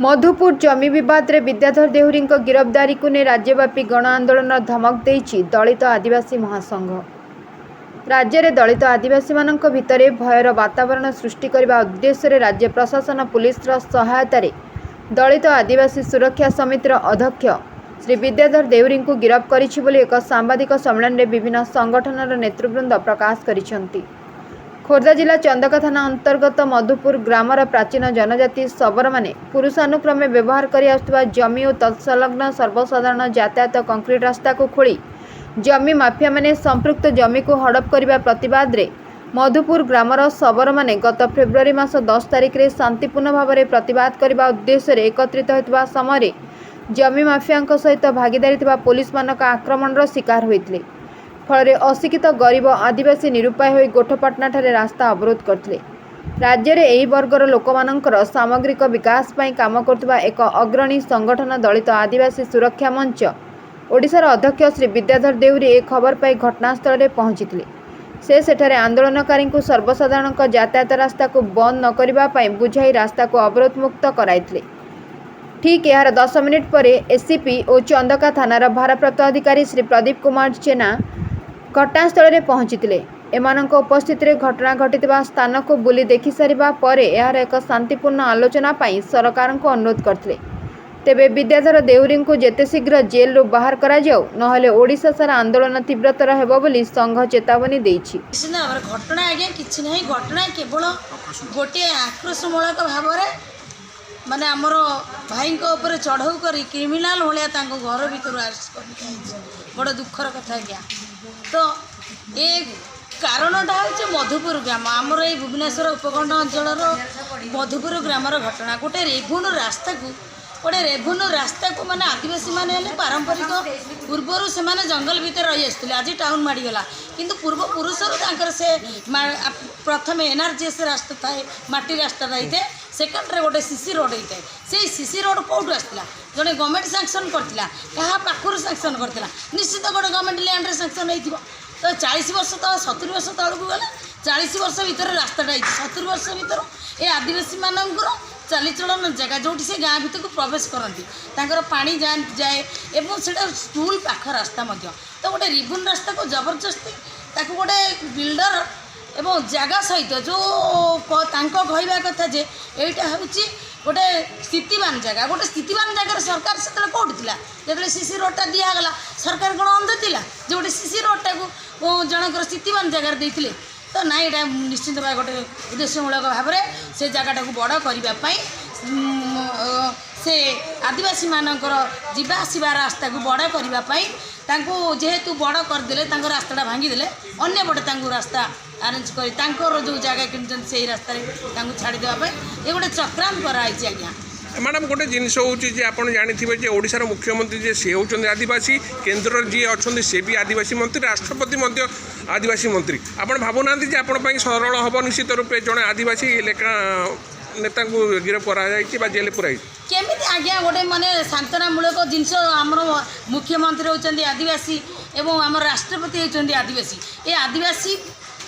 मधुपुर जमी विवाद रे विद्याधर देहुरी गिरफ्तारी को ने राज्यव्यापी गण आंदोलन धमक देइछि दलित आदिवासी महासंघ। राज्य में दलित आदिवासी मानक भितर भयर वातावरण सृष्टि करने उद्देश्य राज्य प्रशासन पुलिस सहायता दलित आदिवासी सुरक्षा समितिर अध्यक्ष श्री विद्याधर देहुरी को गिरफ्त करिछि बोली एक सांबादिक सम्मेलन में विभिन्न संगठनर नेतृवृंद प्रकाश करिसेंति। खोर्धा जिला चंदका थाना अंतर्गत मधुपुर ग्रामर प्राचीन जनजाति शबर माने पुरुषानुक्रमे व्यवहार कर जमी और तत्संलग्न सर्वसाधारण यातायात कंक्रीट रास्ता को खोली जमी माफिया माने संपृक्त जमी को हड़प करने प्रतिवाद रे मधुपुर ग्रामर शबर माने गत फेब्रुआरी मास 10 तारिख रे शांतिपूर्ण भाव में प्रतिवाद करने उद्देश्य एकत्रित होता समय जमी माफिया सहित भागीदारी थिबा पुलिस मानक आक्रमण शिकार होते फल अशिक्षित गरीब आदिवासी निरुपाय हो गोठपाटना ठारे रास्ता अवरोध करते। राज्य में यही वर्गर लोक मानकर सामग्रिक विकास पर काम करथुबा एक अग्रणी संगठन दलित आदिवासी सुरक्षा मंच ओडिशार अध्यक्ष श्री विद्याधर देहुरी एक खबर पाई घटनास्थल में पहुंची से सेठारे आंदोलनकारी को सर्वसाधारण यातायात रास्ता को बंद न करने बुझाई रास्ता को अवरोध मुक्त कराइथिले। ठीक यार 10 मिनिट पर एससीपी और चंदका थानार भारप्राप्त अधिकारी श्री प्रदीप कुमार जेना घटनास्थल में पहुंची एमानक उपस्थित घटना घटिता स्थान को बुली देखि सारिबा परे यार एक शांतिपूर्ण आलोचना पाई सरकार को अनुरोध करते। तेबे विद्याधर देहुरी को जेते शीघ्र जेल रू बाहर करा जाऊ नहले ओडिशा सारा आंदोलन तीव्रतर हेबो बोली संघ चेतावनी देइछि। घटना आज्ञा किछि नहीं घटना केवल गोटे आक्रोशमूलक भाव माने आमर भाई ऊपर चढ़ऊ कर क्रिमिनाल भाया घर भर आरेस्ट कर बड़ दुखर कथा आज्ञा। तो ये कारणटा हूँ मधुपुर ग्राम आमर ये भुवनेश्वर उपखंड अंचल मधुपुर ग्रामर घटना गोटे रेभेन्यू रास्ता को माने आदिवासी माने पारंपरिक पूर्वर से माने जंगल भितर रही आसते आज टाउन माड़ीगला किंतु पूर्व पुरुषर से प्रथम एनआरजीएस रास्ता थाए माटी रास्ता रही थे सेकेंड गोटे सीसी रोड होता है से सीसी रोड कौटू आसला जड़े गवर्नमेंट सांक्शन करता क्या पाखर सांक्शन करता निश्चित गोटे गवर्नमेंट लैंड सांक्शन हो तो 40 वर्ष तो 70 वर्ष तौक गला 40 वर्ष भितर रास्ताटा 70 वर्ष भितर ये आदिवासी मानकर चालीचलन जगह जो से गाँ भितर को प्रवेश करती पानी जाए एवं से स्कूल पाख रास्ता तो गोटे रिबन रास्ता को जबरदस्ती गोटे बिल्डर एवं जगह सहित जो कहवा कथा जे यहाँ हूँ गोटे स्थितिवान जगह गोटे स्थितिवान जगह सरकार से कौट थी जो सीसी रोडटा दिगला सरकार कौन अंध था जो गोटे सीसी रोडटा को जनकर स्थितिवान जगार देते तो ना यहाँ निश्चित भाव गोटे उद्देश्यमूलक भाव में से जगह को बड़ करने से आदिवासी मानकर जीवा आसवा रास्ता को बड़ करने जेहेतु बड़ करदे रास्ता भांगीदे अन्य पटे रास्ता आरेंज कर जो जगह कि से रास्ता छाड़देवाई ये गोटे चक्रांत कराई आज्ञा। मैडम गोटे जिनस होची आप जानी ओडिशार मुख्यमंत्री जे से होचंदी आदिवासी केंद्र जी अच्छा से भी आदिवासी मंत्री राष्ट्रपति आदिवासी मंत्री आपण भावुना आपण सरल हम निश्चित रूपे जड़े आदिवासी लेखा नेता को गिरफ्त कर जेल पुराई केमी आज्ञा गोटे माने सांत्वनामूलक जिनस आमर मुख्यमंत्री होचंदी आदिवासी एवं आम राष्ट्रपति होचंदी आदिवासी ये आदिवासी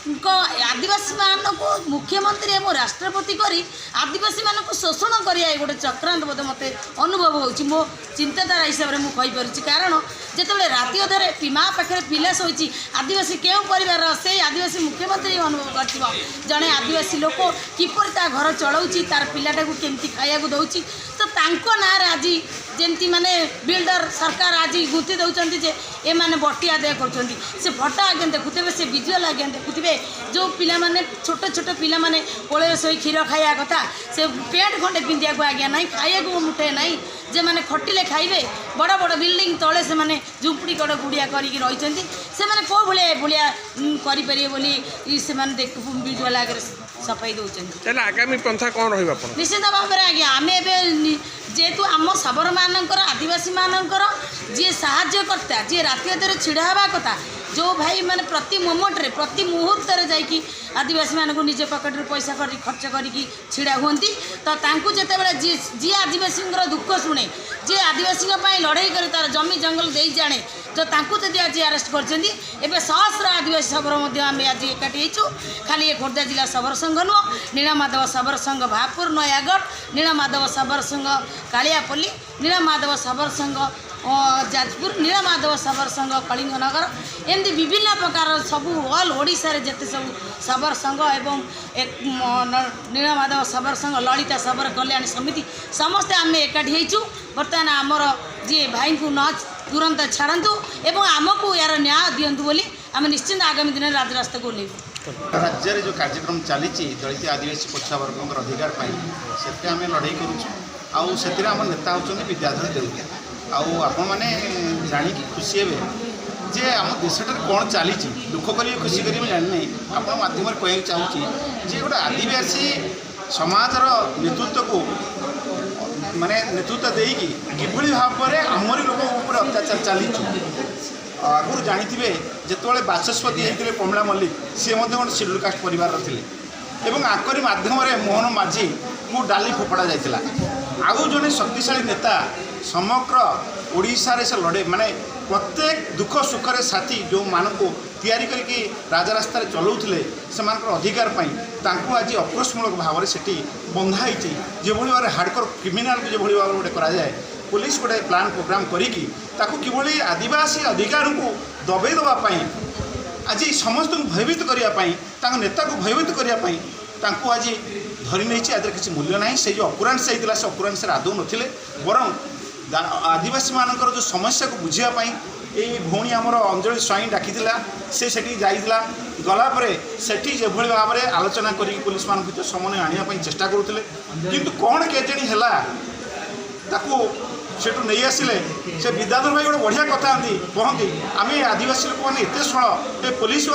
आदिवासी मानक मुख्यमंत्री एवं राष्ट्रपति करी आदिवासी मानक शोषण करिया गोटे चक्रांत बोध मत अनुभव होची मो चिंताधारा हिसाब से मुझे कारण जिते राति अधे माँ पाखे पिला शोची आदिवासी क्यों परिवार से आदिवासी मुख्यमंत्री अनुभव कर जड़े आदिवासी लोक किपर ता घर चलाऊँगी तार पिलाटा को केमती खाया दौर तो ना आज जमती माने बिल्डर सरकार आज गुंथी दौरान जे ए माने बटी आदाय कर फटा आगे देखुवे से विजुआल आगे देखुवे जो पिला माने छोट छोट पिला माने कोले शोई क्षीर खाया कथा से पेंट खंडे पिंधिया को आज्ञा ना खाया को मुठे ना जे माने खटिले खाइबे बड़ बड़ बिल्डिंग तले से माने झुंपड़ी कड़ गुड़िया करी से माने को भलिया करि परिए बोली से माने देख विजुआल आगे सफाई दौरान आगामी पंथा कौन रही निश्चित भाव में आज्ञा आम जेहेतु आम शबर मानकर आदिवासी मानकर जी साहाय्यकर्ता जी राति अधर छिड़ा हवा कथा जो भाई मैंने प्रति मोमेंट रे प्रति मुहूर्त रे जाइकी आदिवासी मानक निजे पकेट रे पैसा कर खर्च करी छिड़ा हुंती तो तांकू जेते बेले जी आदिवासी दुख शुणे जी आदिवासी लड़ाई कर तार जमी जंगल दे जाने जो तांकू जदि आज अरेस्ट कर सहस्र आदिवासी सबर आम आज एकाठी होइछु खाली ये खोर्धा जिला सबर संघ नुह नीलमाधव सबर संघ भापुर नयागढ़ नीलमाधव सबर संघ कालियापल्ली नीलमाधव सबर संघ जाजपुर नीलमाधव सबर संघ कलिंगनगर एमती विभिन्न प्रकार सबू ऑल ओडिशा रे जेते सब सबर संघ एवं नीलमाधव सबर संघ ललिता सबर कल्याण समिति समस्ते आम एकाठी होइछु बर्तमान आमर जी भाई को न तुरंत छाड़ू एवं आमको यार न्याय दिंतु बोली आम निश्चिंत आगामी दिन राजरास्ता को लेबू राज्य में जो कार्यक्रम चली दलित आदिवासी पछुआ वर्ग अधिकार से आम लड़ाई करूँ से आम नेता होती विद्याधर देउरी आपण मैंने जानिकी खुशी हे जे आम देशटा कौन चली दुख करी खुशी करी जानी आप मध्यम कह चाहूँगी जे गोटे आदिवासी समाजर नेतृत्व को माने नेतृत्व देकी किभली भाव में आमरी लोक उपर अत्याचार चली आगुरी जानी जिते बाचस्पति होते कमला मल्लिक सी गोटे शेड्यूल कास्ट परिवार थे आकरी मध्यम मोहन माझी को डाली फोपड़ा जाता आउ जड़े शक्तिशाली नेता समग्र ओडिशा रे से लड़े माने प्रत्येक दुख सुख साथी जो मानक तैयारी करके राजरास्ता चलाऊले से अधिकार तांकु आज अक्रोशमूलक भाव में से बंधाई जो भाव हार्डकोर क्रिमिनाल जो भाव गोटे कराए पुलिस गोटे प्लान प्रोग्राम करी कि आदिवासी अधिकार को दबे देवाई आज समस्त भयभीत करने नेता को भयभीत करने आज धरी नहीं आज किसी मूल्य ना से जो अकुरांश होता से अकुरांश आदौ नथिले बरं आदिवासी मानकर जो समस्या को बुझापी ये भौणी आमर अंजलि स्वाई डाकी से जाइला गलापर सेठी जो भाव में आलोचना करी पुलिस मान समन्वय आने चेष्टा करुले किंतु कौन केजेणी है सेठू नहीं आसिले से विद्याधर भाई गोटे बढ़िया कथा कहती आम आदिवासी लोक मैंने एत षण ए पुलिस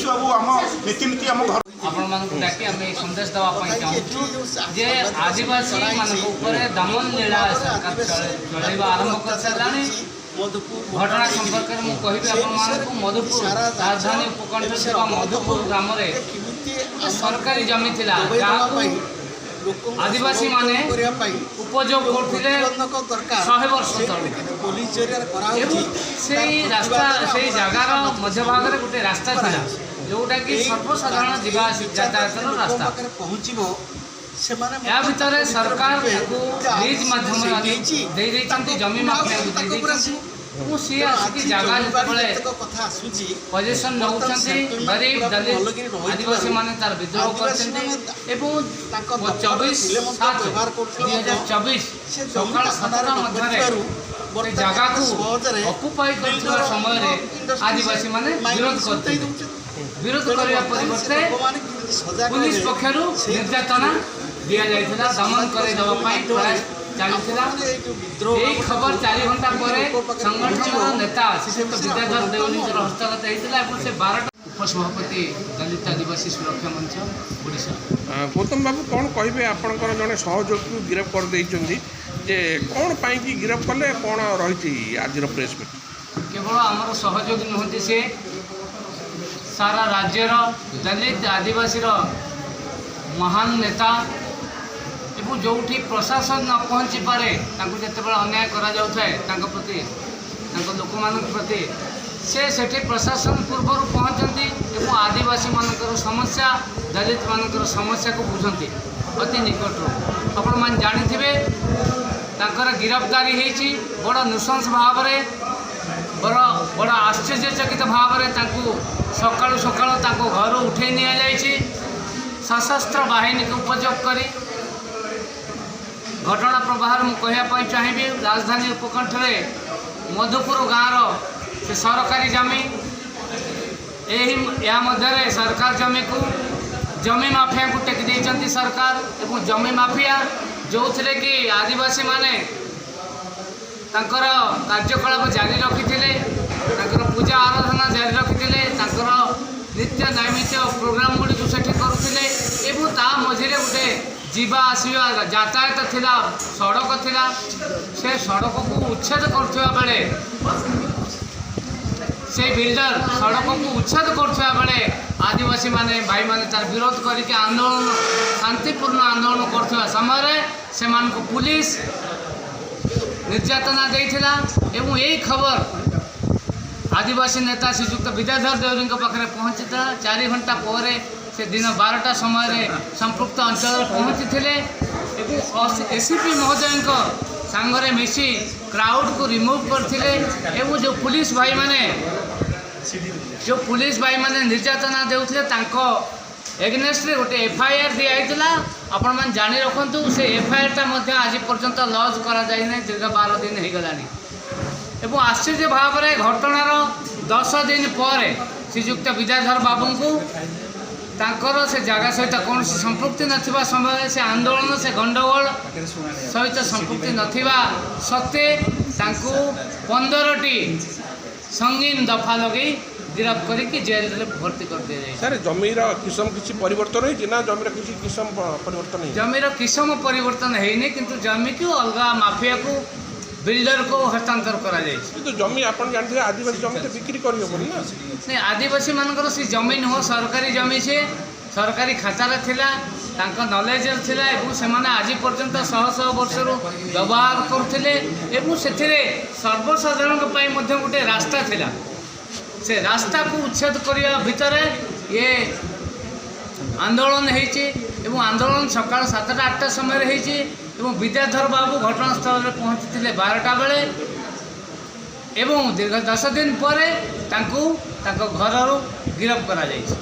बाबू आम रीतिनीति आम घर आपण डाकी आम संदेश देवाई चाहूँ जे आदिवासी मान दमन लीला सरकार चलवा आरंभ कर सारे घटना संपर्क में मुझे आप मधुपुर राजधानी उपकंठ मधुपुर ग्राम सरकारी जमी थी आदिवासी माने उपयोग करते 100 वर्ष से रास्ता से जगार मध्य भाग में गोटे रास्ता था जोटा कि सर्वसाधारण यातायात रास्ता या भितर सरकार लीज माध्यम जमी माफिया सी आसिक जगह जो पोजिशन नौ गरीब दलित आदिवासी मान तार विद्रोह कर 24/7/2024 सकाल 7टा मध्य जगह को अकुपाई कर समय आदिवासी मान विरोध करने परिवर्ते पुलिस पक्षर निर्यातना दि जाता दमन करदेवाई चलता खबर 4 घंटा पर संगठन नेता श्रीयुक्त विद्याधर देउरी हस्तगत होता से 12टा उपसभापति दलित आदिवासी सुरक्षा मंच ओडिशा। गौतम बाबू कौन कहे आपंकर जड़े सहयोगी को गिरफ्त कर देइछन्ती जे कौन पाई कि गिरफ्त कले कौन रही आज प्रेस मीट केवल आमर सहयोगी नुहति से सारा राज्यर दलित आदिवासी महान नेता एवं जो प्रशासन न पहुँची पारे जिते अन्याय कर प्रति लोक मान प्रति से प्रशासन पूर्वर पहुँचती एवं आदिवासी मानकर समस्या दलित मानकर समस्या को बुझती अति निकट आपण मैंने जानी गिरफ्तारी होती बड़ नृशंस भाव बड़ आश्चर्यचकित भाव में सकाळु सकाळु घर उठे नि सशस्त्र बाहिनी को उपयोग करी घटना प्रवाह मुझे चाहिए राजधानी उपकंठ मधुपुर गाँव से सरकारी जमी या मध्य सरकार जमी को जमी माफिया को टेक देती सरकार एवं जमी माफिया जो थे कि आदिवासी माने कार्यकलाप जारी रखी पूजा आराधना जारी रखी नित्य नैमित्य प्रोग्राम गुड़ी से करुले मझे गोटे जीवा आसवा यातायात थिला सड़क थिला से सड़क को उच्छेद कर बेले से बिल्डर सड़क को उच्छेद करुवा बेले आदिवासी माने भाई माने तार विरोध करके आंदोलन शांतिपूर्ण आंदोलन करुवा समय से पुलिस निर्यातना देइथिला एवं यही खबर आदिवासी नेता श्रीजुक्त विद्याधर देउरी पाखे पहुँचता 4 घंटा पर से दिन 12टा समय संपृक्त अंचल पहुँची एसीपी महोदय सांगरे मिसी क्राउड को रिमूव करथिले एवं जो पुलिस भाई माने निर्यातना देउथिले तांको एग्नेस्ट रे गोटे एफआईआर दिया आपण मैंने जानी रखु से एफआईआर टा आज पर्यंत लॉन्च करा जाय नै दीर्घ 12 दिन हो गलानी एवं आश्चर्य भाव में घटनार 10 दिन पर श्रीजुक्त विद्याधर बाबू को तांकर से जगह सहित कौन संपृक्ति नथिबा समय से आंदोलन से गंडगोल सहित संपृक्ति नथिबा सत्वे तांको 15टी संगीन दफा लगे गिरफ्त करके जेल रे भर्ती कर दिया जाए। सर जमीर किस्म किसी परिवर्तन होई ना जमीर किसी किस्म परिवर्तन है जमीर किस्म परिवर्तन है किंतु जमी को अलग माफिया को बिल्डर को हस्तांतर करा जाए तो जमी आप जानते हैं आदिवासी जमी तो बिक्री कर नहीं आदिवासी मानकर से जमी नुह सरकारी जमी से सरकारी खातार थिला तांको नॉलेज थिला एवं से आज पर्यंत 100 वर्षर व्यवहार करथिले एवं सेथिरे सर्वसाधारण पई मध्य गोटे रास्ता थिला से रास्ता को उच्छेद करने भितर ये आंदोलन होती आंदोलन सकाल 7टा-8टा समय होती विद्याधर बाबू घटनास्थल में पहुँची 12टा बेले एवं दीर्घ 10 दिन पर घर गिरफ्त करा जाइए।